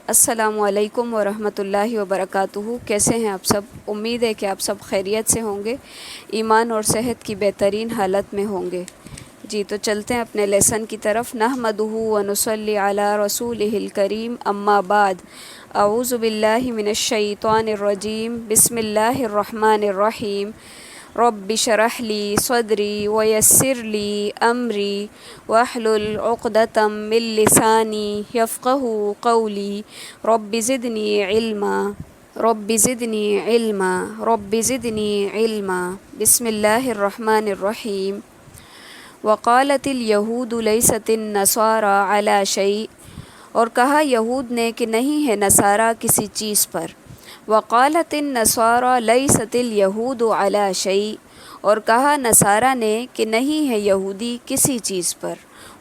السلام علیکم ورحمۃ اللہ وبرکاتہ۔ کیسے ہیں آپ سب؟ امید ہے کہ آپ سب خیریت سے ہوں گے، ایمان اور صحت کی بہترین حالت میں ہوں گے۔ جی تو چلتے ہیں اپنے لیسن کی طرف۔ نحمدہ ونصلی علی رسولہ الکریم، اما بعد، اعوذ باللہ من الشیطان الرجیم، بسم اللہ الرحمن الرحیم۔ رب اشرح لی صدری ویسر لی امری واحلل عقدۃ من لسانی یفقہوا قولی رب زدنی علما رب زدنی علما رب زدنی علما۔ بسم اللہ الرحمن الرحیم۔ وقالت الیہود لیست النصارى علی شیء، اور کہا یہود نے کہ نہیں ہے نصارہ کسی چیز پر۔ وقالت النصارى لیست الیہود علی شیء، اور کہا نصارہ نے کہ نہیں ہے یہودی کسی چیز پر۔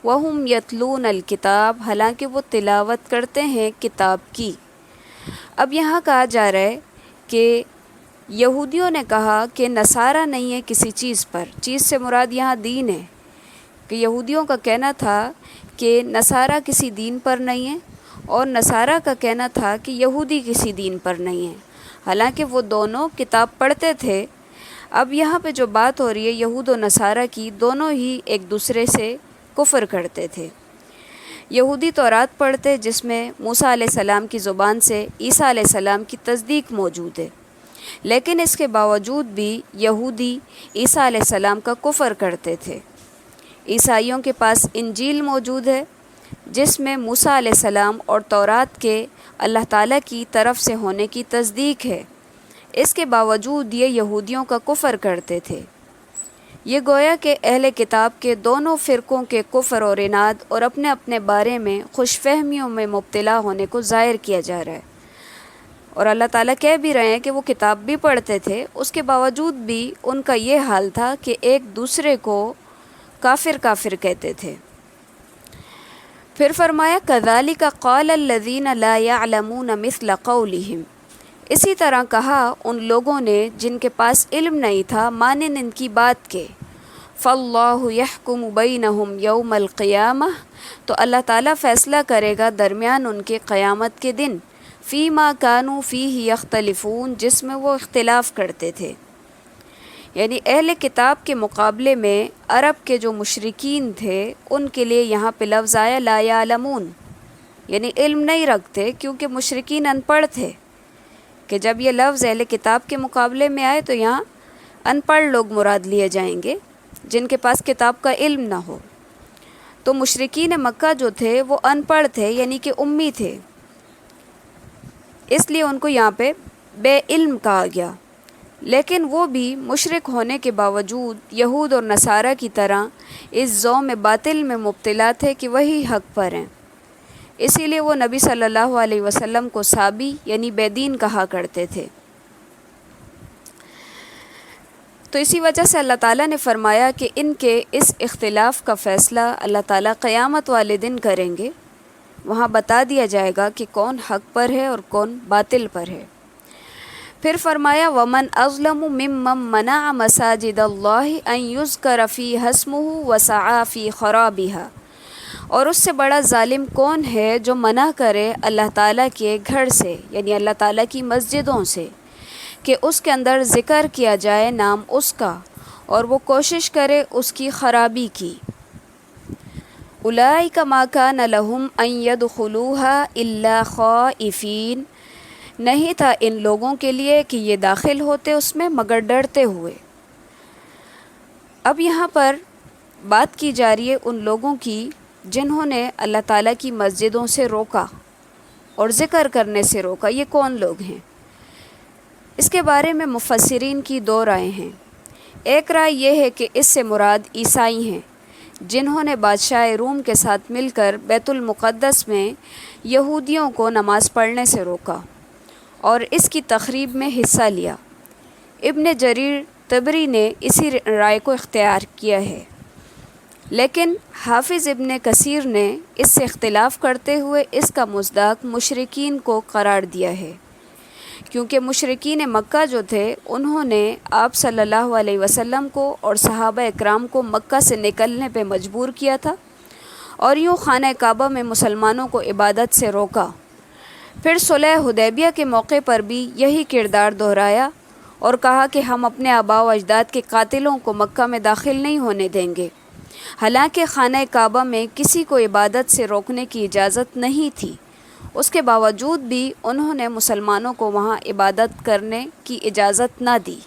وہم یتلون الکتاب، حالانکہ وہ تلاوت کرتے ہیں کتاب کی۔ اب یہاں کہا جا رہا ہے کہ یہودیوں نے کہا کہ نصارہ نہیں ہے کسی چیز پر۔ چیز سے مراد یہاں دین ہے، کہ یہودیوں کا کہنا تھا کہ نصارہ کسی دین پر نہیں ہے، اور نصارہ کا کہنا تھا کہ یہودی کسی دین پر نہیں ہے، حالانکہ وہ دونوں کتاب پڑھتے تھے۔ اب یہاں پہ جو بات ہو رہی ہے یہود و نصارہ کی، دونوں ہی ایک دوسرے سے کفر کرتے تھے۔ یہودی تورات پڑھتے جس میں موسیٰ علیہ السلام کی زبان سے عیسیٰ علیہ السلام کی تصدیق موجود ہے، لیکن اس کے باوجود بھی یہودی عیسیٰ علیہ السلام کا کفر کرتے تھے۔ عیسائیوں کے پاس انجیل موجود ہے جس میں موسیٰ علیہ السلام اور تورات کے اللہ تعالیٰ کی طرف سے ہونے کی تصدیق ہے، اس کے باوجود یہ یہودیوں کا کفر کرتے تھے۔ یہ گویا کہ اہل کتاب کے دونوں فرقوں کے کفر اور عناد اور اپنے اپنے بارے میں خوش فہمیوں میں مبتلا ہونے کو ظاہر کیا جا رہا ہے۔ اور اللہ تعالیٰ کہہ بھی رہے ہیں کہ وہ کتاب بھی پڑھتے تھے، اس کے باوجود بھی ان کا یہ حال تھا کہ ایک دوسرے کو کافر کافر کہتے تھے۔ پھر فرمایا کذالک قال الذین لا یعلمون مثل قولہم، اسی طرح کہا ان لوگوں نے جن کے پاس علم نہیں تھا مانند ان کی بات کے۔ فاللہ یحکم بینہم یوم القیامہ، تو اللہ تعالیٰ فیصلہ کرے گا درمیان ان کے قیامت کے دن۔ فیما کانوا فیہ یختلفون، جس میں وہ اختلاف کرتے تھے۔ یعنی اہل کتاب کے مقابلے میں عرب کے جو مشرکین تھے ان کے لیے یہاں پہ لفظ آیا لا یعلمون، یعنی علم نہیں رکھتے، کیونکہ مشرکین ان پڑھ تھے، کہ جب یہ لفظ اہل کتاب کے مقابلے میں آئے تو یہاں ان پڑھ لوگ مراد لیے جائیں گے جن کے پاس کتاب کا علم نہ ہو۔ تو مشرکین مکہ جو تھے وہ ان پڑھ تھے، یعنی کہ امی تھے، اس لیے ان کو یہاں پہ بے علم کہا گیا۔ لیکن وہ بھی مشرک ہونے کے باوجود یہود اور نصارہ کی طرح اس ذوم باطل میں مبتلا تھے کہ وہی حق پر ہیں، اسی لیے وہ نبی صلی اللہ علیہ وسلم کو صابی یعنی بے دین کہا کرتے تھے۔ تو اسی وجہ سے اللہ تعالیٰ نے فرمایا کہ ان کے اس اختلاف کا فیصلہ اللہ تعالیٰ قیامت والے دن کریں گے، وہاں بتا دیا جائے گا کہ کون حق پر ہے اور کون باطل پر ہے۔ پھر فرمایا وَمَنْ أَظْلَمُ مِمَّنْ مَنَعَ مَسَاجِدَ اللَّهِ أَنْ يُذْكَرَ فِيهَا اسْمُهُ وَسَعَى فِي خَرَابِهَا، اور اس سے بڑا ظالم کون ہے جو منع کرے اللہ تعالیٰ کے گھر سے، یعنی اللہ تعالیٰ کی مسجدوں سے، کہ اس کے اندر ذکر کیا جائے نام اس کا، اور وہ کوشش کرے اس کی خرابی کی۔ أُولَئِكَ مَا كَانَ لَهُمْ أَنْ يَدْخُلُوهَا إِلَّا خَائِفِينَ، نہیں تھا ان لوگوں کے لیے کہ یہ داخل ہوتے اس میں مگر ڈرتے ہوئے۔ اب یہاں پر بات کی جا رہی ہے ان لوگوں کی جنہوں نے اللہ تعالیٰ کی مسجدوں سے روکا اور ذکر کرنے سے روکا۔ یہ کون لوگ ہیں؟ اس کے بارے میں مفسرین کی دو رائے ہیں۔ ایک رائے یہ ہے کہ اس سے مراد عیسائی ہیں، جنہوں نے بادشاہ روم کے ساتھ مل کر بیت المقدس میں یہودیوں کو نماز پڑھنے سے روکا اور اس کی تخریب میں حصہ لیا۔ ابن جریر طبری نے اسی رائے کو اختیار کیا ہے، لیکن حافظ ابن کثیر نے اس سے اختلاف کرتے ہوئے اس کا مصداق مشرکین کو قرار دیا ہے، کیونکہ مشرکین مکہ جو تھے انہوں نے آپ صلی اللہ علیہ وسلم کو اور صحابہ اکرام کو مکہ سے نکلنے پہ مجبور کیا تھا، اور یوں خانہ کعبہ میں مسلمانوں کو عبادت سے روکا۔ پھر صلح حدیبیہ کے موقع پر بھی یہی کردار دہرایا اور کہا کہ ہم اپنے آباء و اجداد کے قاتلوں کو مکہ میں داخل نہیں ہونے دیں گے، حالانکہ خانہ کعبہ میں کسی کو عبادت سے روکنے کی اجازت نہیں تھی، اس کے باوجود بھی انہوں نے مسلمانوں کو وہاں عبادت کرنے کی اجازت نہ دی۔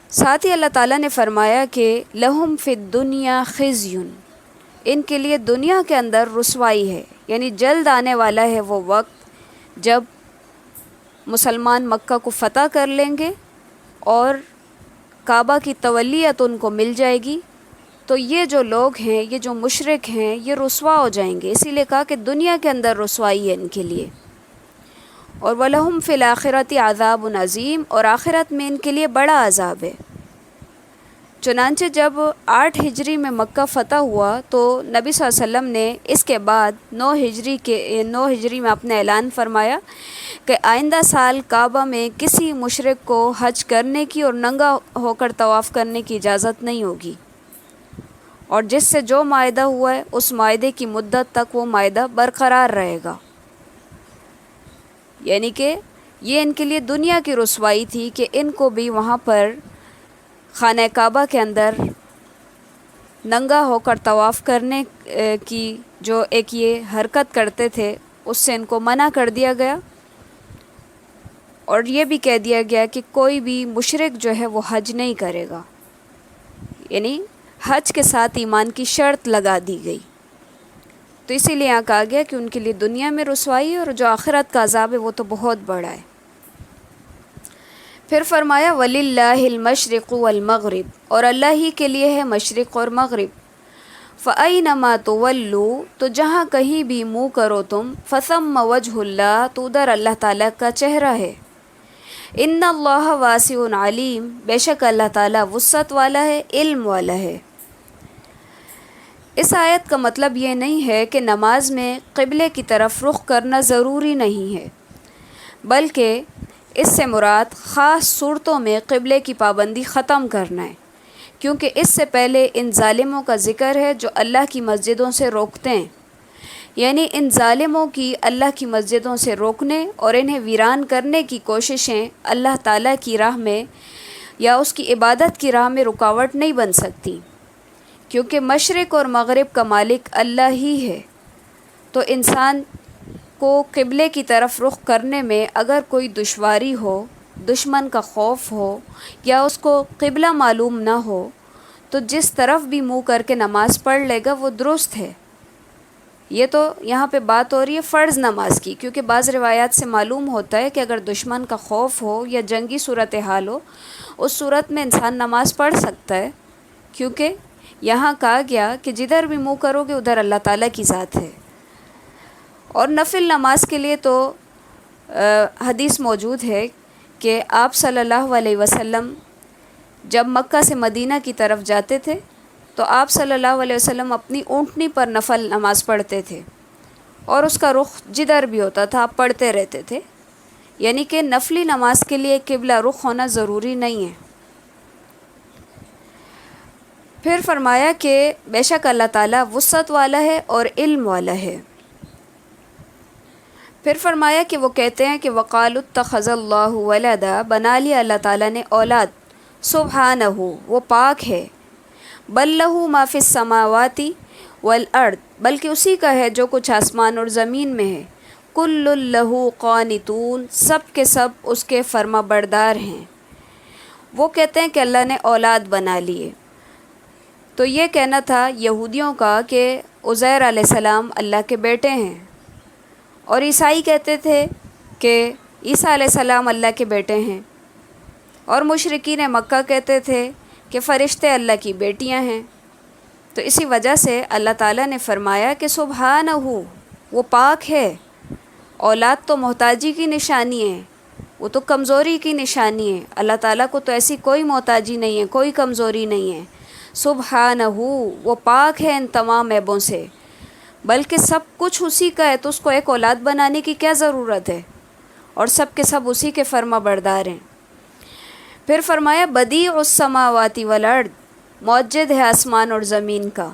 ساتھ ہی اللہ تعالیٰ نے فرمایا کہ لہم فی الدنیا خزی، ان کے لیے دنیا کے اندر رسوائی ہے، یعنی جلد آنے والا ہے وہ وقت جب مسلمان مکہ کو فتح کر لیں گے اور کعبہ کی تولیت ان کو مل جائے گی، تو یہ جو لوگ ہیں، یہ جو مشرک ہیں، یہ رسوا ہو جائیں گے۔ اسی لیے کہا کہ دنیا کے اندر رسوائی ہے ان کے لیے۔ اور وَلَهُمْ فِي الْآخِرَةِ عَذَابٌ عَظِيمٌ، اور آخرت میں ان کے لیے بڑا عذاب ہے۔ چنانچہ جب 8 ہجری میں مکہ فتح ہوا تو نبی صلی اللہ علیہ وسلم نے اس کے بعد 9 ہجری میں اپنے اعلان فرمایا کہ آئندہ سال کعبہ میں کسی مشرک کو حج کرنے کی اور ننگا ہو کر طواف کرنے کی اجازت نہیں ہوگی، اور جس سے جو معاہدہ ہوا ہے اس معاہدے کی مدت تک وہ معاہدہ برقرار رہے گا۔ یعنی کہ یہ ان کے لیے دنیا کی رسوائی تھی کہ ان کو بھی وہاں پر خانہ کعبہ کے اندر ننگا ہو کر طواف کرنے کی جو ایک یہ حرکت کرتے تھے اس سے ان کو منع کر دیا گیا، اور یہ بھی کہہ دیا گیا کہ کوئی بھی مشرک جو ہے وہ حج نہیں کرے گا، یعنی حج کے ساتھ ایمان کی شرط لگا دی گئی۔ تو اسی لیے یہاں کہا گیا کہ ان کے لیے دنیا میں رسوائی ہے، اور جو آخرت کا عذاب ہے وہ تو بہت بڑا ہے۔ پھر فرمایا وَلِلَّهِ الْمَشْرِقُ وَالْمَغْرِبُ، اور اللہ ہی کے لیے ہے مشرق اور مغرب۔ فَأَيْنَمَا تُوَلُّوا، تو جہاں کہیں بھی منہ کرو تم، فَثَمَّ وَجْهُ اللَّهِ، تو ادھر اللہ تعالیٰ کا چہرہ ہے۔ إِنَّ اللَّهَ وَاسِعٌ عَلِيمٌ، بے شک اللہ تعالیٰ وسعت والا ہے، علم والا ہے۔ اس آیت کا مطلب یہ نہیں ہے کہ نماز میں قبلے کی طرف رخ کرنا ضروری نہیں ہے، بلکہ اس سے مراد خاص صورتوں میں قبلے کی پابندی ختم کرنا ہے، کیونکہ اس سے پہلے ان ظالموں کا ذکر ہے جو اللہ کی مسجدوں سے روکتے ہیں، یعنی ان ظالموں کی اللہ کی مسجدوں سے روکنے اور انہیں ویران کرنے کی کوششیں اللہ تعالیٰ کی راہ میں یا اس کی عبادت کی راہ میں رکاوٹ نہیں بن سکتی، کیونکہ مشرق اور مغرب کا مالک اللہ ہی ہے۔ تو انسان کو قبلے کی طرف رخ کرنے میں اگر کوئی دشواری ہو، دشمن کا خوف ہو، یا اس کو قبلہ معلوم نہ ہو، تو جس طرف بھی منہ کر کے نماز پڑھ لے گا وہ درست ہے۔ یہ تو یہاں پہ بات ہو رہی ہے فرض نماز کی، کیونکہ بعض روایات سے معلوم ہوتا ہے کہ اگر دشمن کا خوف ہو یا جنگی صورتحال ہو، اس صورت میں انسان نماز پڑھ سکتا ہے، کیونکہ یہاں کہا گیا کہ جدھر بھی منہ کرو گے ادھر اللہ تعالیٰ کی ذات ہے۔ اور نفل نماز کے لیے تو حدیث موجود ہے کہ آپ صلی اللہ علیہ وسلم جب مکہ سے مدینہ کی طرف جاتے تھے تو آپ صلی اللہ علیہ وسلم اپنی اونٹنی پر نفل نماز پڑھتے تھے، اور اس کا رخ جدھر بھی ہوتا تھا آپ پڑھتے رہتے تھے، یعنی کہ نفلی نماز کے لیے قبلہ رخ ہونا ضروری نہیں ہے۔ پھر فرمایا کہ بے شک اللہ تعالیٰ وسعت والا ہے اور علم والا ہے۔ پھر فرمایا کہ وہ کہتے ہیں کہ وَقَالُوا اتَّخَذَ اللَّهُ وَلَدًا، بنا لیا اللہ تعالیٰ نے اولاد، سبحانہ وہ پاک ہے، بل لہ ما فی السماوات والارض، بلکہ اسی کا ہے جو کچھ آسمان اور زمین میں ہے، کل لہ قانتون، سب کے سب اس کے فرما بردار ہیں۔ وہ کہتے ہیں کہ اللہ نے اولاد بنا لیے، تو یہ کہنا تھا یہودیوں کا کہ عزیر علیہ السلام اللہ کے بیٹے ہیں، اور عیسائی کہتے تھے کہ عیسیٰ علیہ السلام اللہ کے بیٹے ہیں، اور مشرکین مکہ کہتے تھے کہ فرشتے اللہ کی بیٹیاں ہیں۔ تو اسی وجہ سے اللہ تعالیٰ نے فرمایا کہ سبحانہ وہ پاک ہے، اولاد تو محتاجی کی نشانی ہے، وہ تو کمزوری کی نشانی ہے، اللہ تعالیٰ کو تو ایسی کوئی محتاجی نہیں ہے، کوئی کمزوری نہیں ہے، سبحانہ وہ پاک ہے ان تمام عیبوں سے، بلکہ سب کچھ اسی کا ہے، تو اس کو ایک اولاد بنانے کی کیا ضرورت ہے، اور سب کے سب اسی کے فرما بردار ہیں۔ پھر فرمایا بدیع السماوات والارض، موجد ہے آسمان اور زمین کا،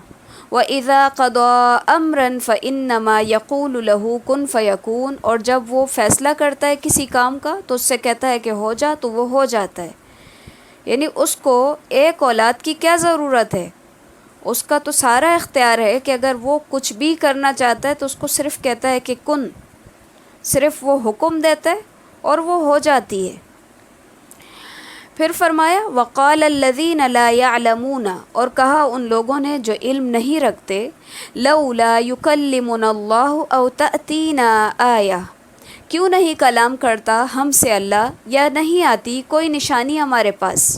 وَإِذَا قَضَى أَمْرًا فَإِنَّمَا يَقُولُ لَهُ كُن فَيَكُونُ، اور جب وہ فیصلہ کرتا ہے کسی کام کا تو اس سے کہتا ہے کہ ہو جا تو وہ ہو جاتا ہے. یعنی اس کو ایک اولاد کی کیا ضرورت ہے، اس کا تو سارا اختیار ہے کہ اگر وہ کچھ بھی کرنا چاہتا ہے تو اس کو صرف کہتا ہے کہ کن، صرف وہ حکم دیتا ہے اور وہ ہو جاتی ہے. پھر فرمایا وقال الذین لا يعلمون، اور کہا ان لوگوں نے جو علم نہیں رکھتے، لولا یکلمنا اللہ او تأتینا آیہ، کیوں نہیں کلام کرتا ہم سے اللہ، یا نہیں آتی کوئی نشانی ہمارے پاس.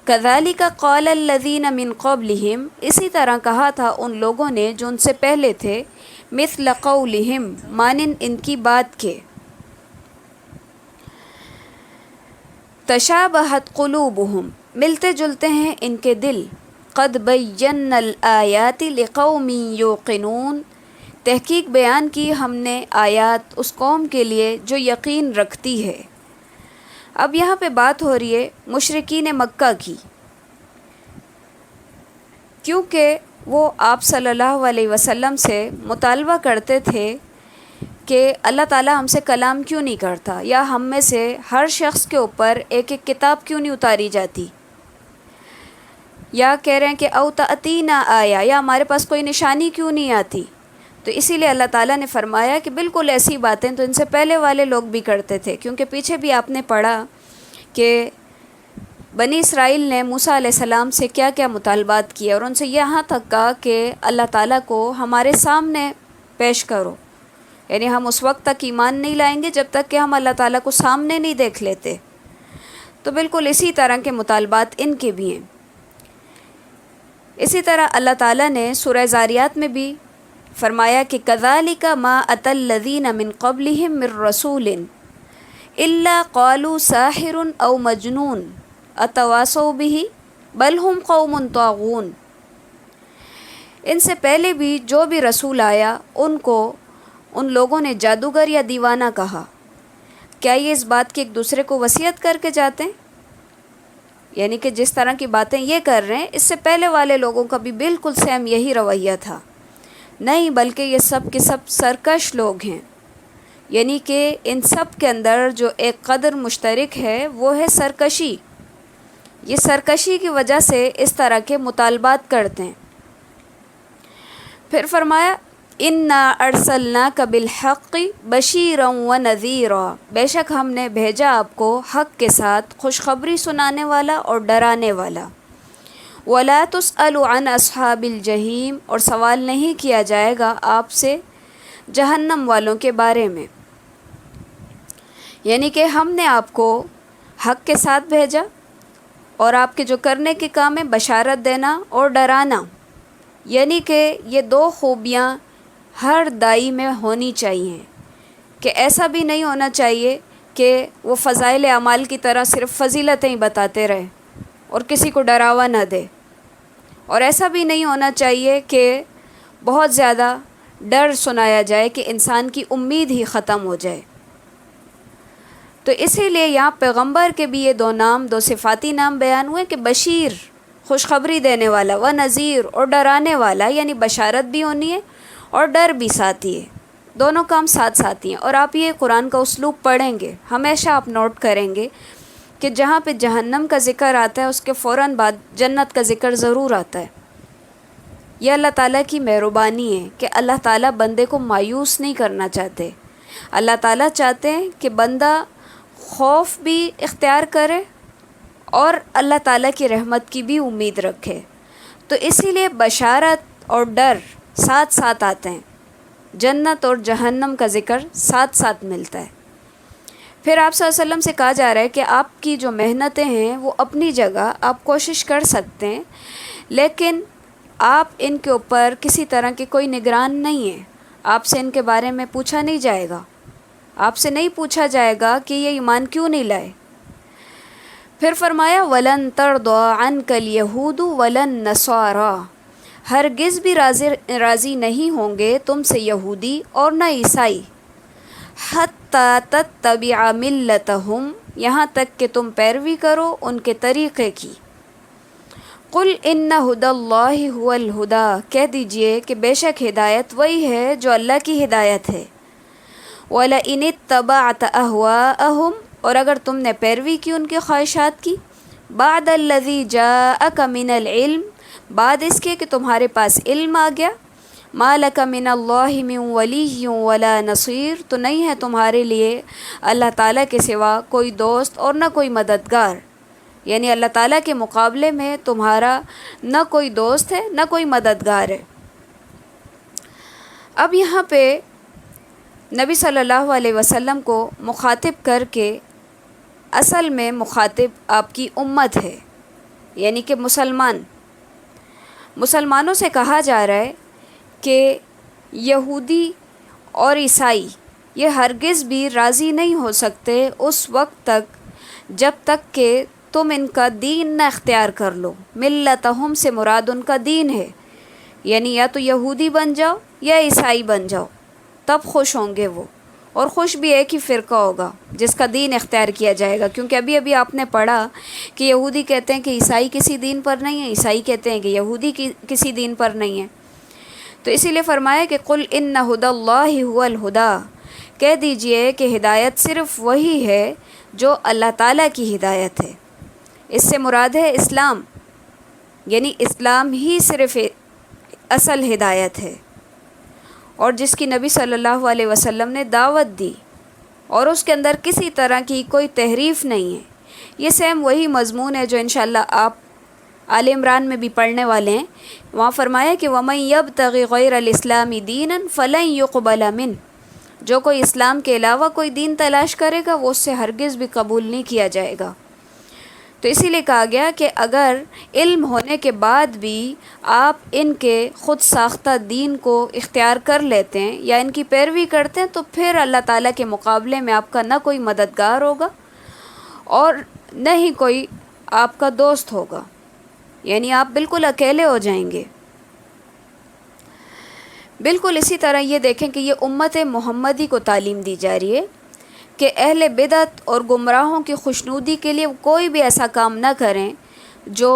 کذالک قال الذین من قبلہم، اسی طرح کہا تھا ان لوگوں نے جو ان سے پہلے تھے، مثل قولہم، مانند ان کی بات کے. تشابہت قلوبہم، ملتے جلتے ہیں ان کے دل. قد بینا الآیات لقوم یوقنون، تحقیق بیان کی ہم نے آیات اس قوم کے لیے جو یقین رکھتی ہے. اب یہاں پہ بات ہو رہی ہے مشرکین مکہ کی، کیونکہ وہ آپ صلی اللہ علیہ وسلم سے مطالبہ کرتے تھے کہ اللہ تعالیٰ ہم سے کلام کیوں نہیں کرتا، یا ہم میں سے ہر شخص کے اوپر ایک ایک کتاب کیوں نہیں اتاری جاتی، یا کہہ رہے ہیں کہ او تأتینا آیا، یا ہمارے پاس کوئی نشانی کیوں نہیں آتی. تو اسی لیے اللہ تعالیٰ نے فرمایا کہ بالکل ایسی باتیں تو ان سے پہلے والے لوگ بھی کرتے تھے، کیونکہ پیچھے بھی آپ نے پڑھا کہ بنی اسرائیل نے موسیٰ علیہ السلام سے کیا کیا مطالبات کیے، اور ان سے یہاں تک کہا کہ اللہ تعالیٰ کو ہمارے سامنے پیش کرو. یعنی ہم اس وقت تک ایمان نہیں لائیں گے جب تک کہ ہم اللہ تعالیٰ کو سامنے نہیں دیکھ لیتے. تو بالکل اسی طرح کے مطالبات ان کے بھی ہیں. اسی طرح اللہ تعالیٰ نے سورہ زاریات میں بھی فرمایا کہ کذالک ما اتی الذین من قبلہم من رسول الا قالوا ساحر او مجنون اتواصوا بہ بل ہم قوم طاغون. ان سے پہلے بھی جو بھی رسول آیا ان کو ان لوگوں نے جادوگر یا دیوانہ کہا. کیا یہ اس بات کی ایک دوسرے کو وصیت کر کے جاتے ہیں؟ یعنی کہ جس طرح کی باتیں یہ کر رہے ہیں اس سے پہلے والے لوگوں کا بھی بالکل سیم یہی رویہ تھا. نہیں، بلکہ یہ سب کے سب سرکش لوگ ہیں. یعنی کہ ان سب کے اندر جو ایک قدر مشترک ہے وہ ہے سرکشی. یہ سرکشی کی وجہ سے اس طرح کے مطالبات کرتے ہیں. پھر فرمایا انا ارسلناک بالحق بشیرا ونذیرا، بے شک ہم نے بھیجا آپ کو حق کے ساتھ خوشخبری سنانے والا اور ڈرانے والا. ولا تسأل عن اصحاب الجحیم، اور سوال نہیں کیا جائے گا آپ سے جہنم والوں کے بارے میں. یعنی کہ ہم نے آپ کو حق کے ساتھ بھیجا، اور آپ کے جو کرنے کے کام ہے بشارت دینا اور ڈرانا. یعنی کہ یہ دو خوبیاں ہر دائی میں ہونی چاہیے، کہ ایسا بھی نہیں ہونا چاہیے کہ وہ فضائل اعمال کی طرح صرف فضیلتیں ہی بتاتے رہے اور کسی کو ڈراوا نہ دے، اور ایسا بھی نہیں ہونا چاہیے کہ بہت زیادہ ڈر سنایا جائے کہ انسان کی امید ہی ختم ہو جائے. تو اسی لیے یہاں پیغمبر کے بھی یہ دو نام، دو صفاتی نام بیان ہوئے کہ بشیر خوشخبری دینے والا، و نذیر اور ڈرانے والا. یعنی بشارت بھی ہونی ہے اور ڈر بھی ساتھی ہے، دونوں کام ساتھ ساتھی ہیں. اور آپ یہ قرآن کا اسلوب پڑھیں گے ہمیشہ آپ نوٹ کریں گے کہ جہاں پہ جہنم کا ذکر آتا ہے اس کے فوراً بعد جنت کا ذکر ضرور آتا ہے. یہ اللہ تعالیٰ کی مہربانی ہے کہ اللہ تعالیٰ بندے کو مایوس نہیں کرنا چاہتے. اللہ تعالیٰ چاہتے ہیں کہ بندہ خوف بھی اختیار کرے اور اللہ تعالیٰ کی رحمت کی بھی امید رکھے. تو اسی لیے بشارت اور ڈر ساتھ ساتھ آتے ہیں، جنت اور جہنم کا ذکر ساتھ ساتھ ملتا ہے. پھر آپ صلی اللہ علیہ وسلم سے کہا جا رہا ہے کہ آپ کی جو محنتیں ہیں وہ اپنی جگہ آپ کوشش کر سکتے ہیں، لیکن آپ ان کے اوپر کسی طرح کے کوئی نگران نہیں ہیں. آپ سے ان کے بارے میں پوچھا نہیں جائے گا، آپ سے نہیں پوچھا جائے گا کہ یہ ایمان کیوں نہیں لائے. پھر فرمایا وَلَن تَرْضَىٰ عَنْكَ الْيَهُودُ وَلَا النَّصَارَىٰ، ہرگز بھی راضی نہیں ہوں گے تم سے یہودی اور نہ عیسائی. حَتَّىٰ تَتَّبِعَ مِلَّتَهُمْ، یہاں تک کہ تم پیروی کرو ان کے طریقے کی. قل ان ہدی اللہ هو الہدا، کہہ دیجئے کہ بے شک ہدایت وہی ہے جو اللہ کی ہدایت ہے۔ وَلَئِنِ اتَّبَعْتَ أَهْوَاءَهُمْ، اور اگر تم نے پیروی کی ان کے خواہشات کی، بعد الذی جاءک من العلم، بعد اس کے کہ تمہارے پاس علم آ گیا، ما لک من اللہ من ولی ولا نصیر، تو نہیں ہے تمہارے لیے اللہ تعالیٰ کے سوا کوئی دوست اور نہ کوئی مددگار، یعنی اللہ تعالیٰ کے مقابلے میں تمہارا نہ کوئی دوست ہے نہ کوئی مددگار ہے۔ اب یہاں پہ نبی صلی اللہ علیہ وسلم کو مخاطب کر کے، اصل میں مخاطب آپ کی امت ہے، یعنی کہ مسلمانوں سے کہا جا رہا ہے کہ یہودی اور عیسائی یہ ہرگز بھی راضی نہیں ہو سکتے اس وقت تک جب تک کہ تم ان کا دین نہ اختیار کر لو۔ ملتہم سے مراد ان کا دین ہے، یعنی یا تو یہودی بن جاؤ یا عیسائی بن جاؤ، تب خوش ہوں گے وہ، اور خوش بھی ایک ہی فرقہ ہوگا جس کا دین اختیار کیا جائے گا، کیونکہ ابھی آپ نے پڑھا کہ یہودی کہتے ہیں کہ عیسائی کسی دین پر نہیں ہے، عیسائی کہتے ہیں کہ یہودی کسی دین پر نہیں ہے۔ تو اسی لیے فرمایا کہ قل ان ہدی اللہ هو الہدا، کہہ دیجئے کہ ہدایت صرف وہی ہے جو اللہ تعالیٰ کی ہدایت ہے۔ اس سے مراد ہے اسلام، یعنی اسلام ہی صرف اصل ہدایت ہے، اور جس کی نبی صلی اللہ علیہ وسلم نے دعوت دی، اور اس کے اندر کسی طرح کی کوئی تحریف نہیں ہے۔ یہ سیم وہی مضمون ہے جو انشاءاللہ آپ آل عمران میں بھی پڑھنے والے ہیں۔ وہاں فرمایا کہ وَمَن يَبْتَغِ غَيْرَ الْإِسْلَامِ دِينًا فَلَن يُقْبَلَ مِنْهُ، جو کوئی اسلام کے علاوہ کوئی دین تلاش کرے گا وہ اس سے ہرگز بھی قبول نہیں کیا جائے گا۔ تو اسی لیے کہا گیا کہ اگر علم ہونے کے بعد بھی آپ ان کے خود ساختہ دین کو اختیار کر لیتے ہیں یا ان کی پیروی کرتے ہیں، تو پھر اللہ تعالیٰ کے مقابلے میں آپ کا نہ کوئی مددگار ہوگا اور نہ ہی کوئی آپ کا دوست ہوگا، یعنی آپ بالکل اکیلے ہو جائیں گے۔ بالکل اسی طرح یہ دیکھیں کہ یہ امت محمدی کو تعلیم دی جا رہی ہے کہ اہل بدعت اور گمراہوں کی خوشنودی کے لیے کوئی بھی ایسا کام نہ کریں جو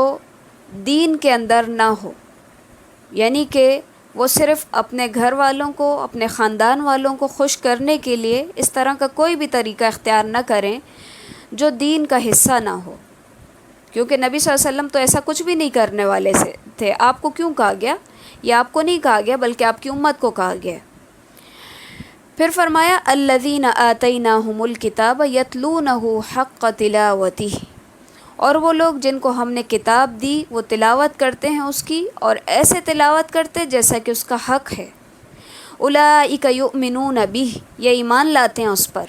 دین کے اندر نہ ہو، یعنی کہ وہ صرف اپنے گھر والوں کو، اپنے خاندان والوں کو خوش کرنے کے لیے اس طرح کا کوئی بھی طریقہ اختیار نہ کریں جو دین کا حصہ نہ ہو، کیونکہ نبی صلی اللہ علیہ وسلم تو ایسا کچھ بھی نہیں کرنے والے تھے۔ آپ کو کیوں کہا گیا؟ یہ آپ کو نہیں کہا گیا بلکہ آپ کی امت کو کہا گیا۔ پھر فرمایا الذین آتیناہم الکتاب یتلونہ حق تلاوتہ، اور وہ لوگ جن کو ہم نے کتاب دی وہ تلاوت کرتے ہیں اس کی، اور ایسے تلاوت کرتے جیسا کہ اس کا حق ہے۔ اولئک یؤمنون بہ، یہ ایمان لاتے ہیں اس پر۔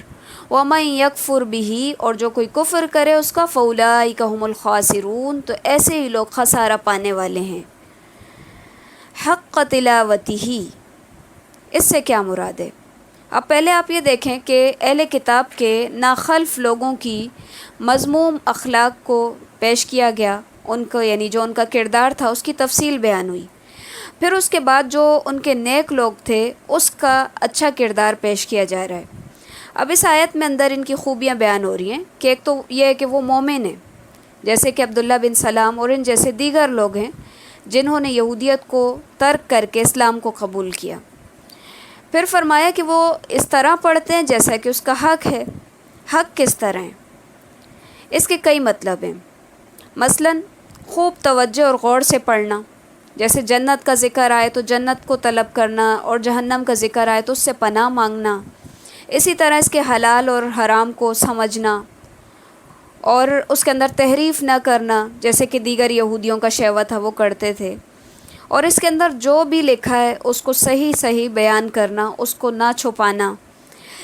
ومن یکفر بہ، اور جو کوئی کفر کرے اس کا، فاولئک ھم الخاسرون، تو ایسے ہی لوگ خسارہ پانے والے ہیں۔ حق تلاوتہ، اس سے کیا مراد ہے؟ اب پہلے آپ یہ دیکھیں کہ اہل کتاب کے ناخلف لوگوں کی مذموم اخلاق کو پیش کیا گیا، ان کو یعنی جو ان کا کردار تھا اس کی تفصیل بیان ہوئی۔ پھر اس کے بعد جو ان کے نیک لوگ تھے اس کا اچھا کردار پیش کیا جا رہا ہے۔ اب اس آیت میں اندر ان کی خوبیاں بیان ہو رہی ہیں کہ ایک تو یہ ہے کہ وہ مومن ہیں، جیسے کہ عبداللہ بن سلام اور ان جیسے دیگر لوگ ہیں جنہوں نے یہودیت کو ترک کر کے اسلام کو قبول کیا۔ پھر فرمایا کہ وہ اس طرح پڑھتے ہیں جیسا کہ اس کا حق ہے۔ حق کس طرح ہے؟ اس کے کئی مطلب ہیں، مثلاً خوب توجہ اور غور سے پڑھنا، جیسے جنت کا ذکر آئے تو جنت کو طلب کرنا، اور جہنم کا ذکر آئے تو اس سے پناہ مانگنا۔ اسی طرح اس کے حلال اور حرام کو سمجھنا اور اس کے اندر تحریف نہ کرنا، جیسے کہ دیگر یہودیوں کا شیوہ تھا وہ کرتے تھے، اور اس کے اندر جو بھی لکھا ہے اس کو صحیح صحیح بیان کرنا، اس کو نہ چھپانا،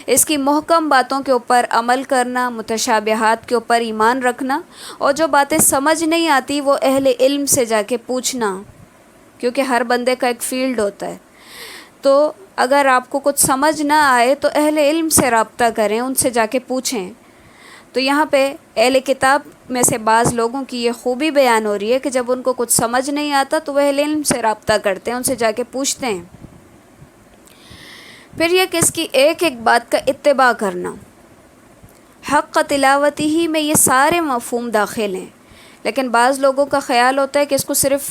اس کی محکم باتوں کے اوپر عمل کرنا، متشابہات کے اوپر ایمان رکھنا، اور جو باتیں سمجھ نہیں آتی وہ اہل علم سے جا کے پوچھنا، کیونکہ ہر بندے کا ایک فیلڈ ہوتا ہے۔ تو اگر آپ کو کچھ سمجھ نہ آئے تو اہل علم سے رابطہ کریں، ان سے جا کے پوچھیں۔ تو یہاں پہ اہل کتاب میں سے بعض لوگوں کی یہ خوبی بیان ہو رہی ہے کہ جب ان کو کچھ سمجھ نہیں آتا تو وہ اہل علم سے رابطہ کرتے ہیں، ان سے جا کے پوچھتے ہیں۔ پھر یہ کہ اس کی ایک ایک بات کا اتباع کرنا۔ حق تلاوتہ میں یہ سارے مفہوم داخل ہیں، لیکن بعض لوگوں کا خیال ہوتا ہے کہ اس کو صرف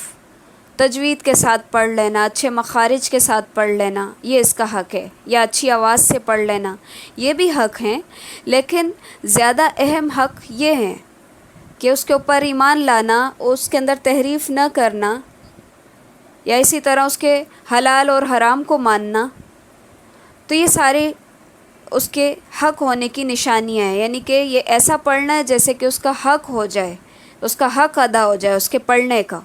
تجوید کے ساتھ پڑھ لینا، اچھے مخارج کے ساتھ پڑھ لینا یہ اس کا حق ہے، یا اچھی آواز سے پڑھ لینا یہ بھی حق ہیں، لیکن زیادہ اہم حق یہ ہیں کہ اس کے اوپر ایمان لانا، اس کے اندر تحریف نہ کرنا، یا اسی طرح اس کے حلال اور حرام کو ماننا. تو یہ سارے اس کے حق ہونے کی نشانیاں ہیں، یعنی کہ یہ ایسا پڑھنا ہے جیسے کہ اس کا حق ہو جائے، اس کا حق ادا ہو جائے اس کے پڑھنے کا.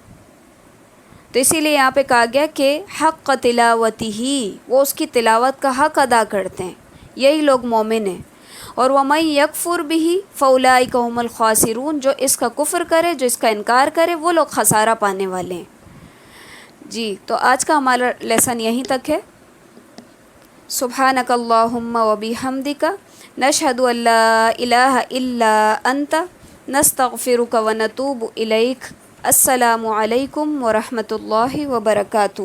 تو اسی لیے یہاں پہ کہا گیا کہ حق تلاوتی ہی، وہ اس کی تلاوت کا حق ادا کرتے ہیں، یہی لوگ مومن ہیں. اور وَمَن يَكْفُرْ بِهِ فَأُولَٰئِكَ هُمُ الْخَاسِرُونَ، جو اس کا کفر کرے، جو اس کا انکار کرے، وہ لوگ خسارہ پانے والے ہیں. جی تو آج کا ہمارا لیسن یہیں تک ہے. سبحانک اللہم و بحمدک نشہد ان لا الہ الا انت نستغفرک و نتوب الیک. السلام علیکم ورحمۃ اللہ وبرکاتہ.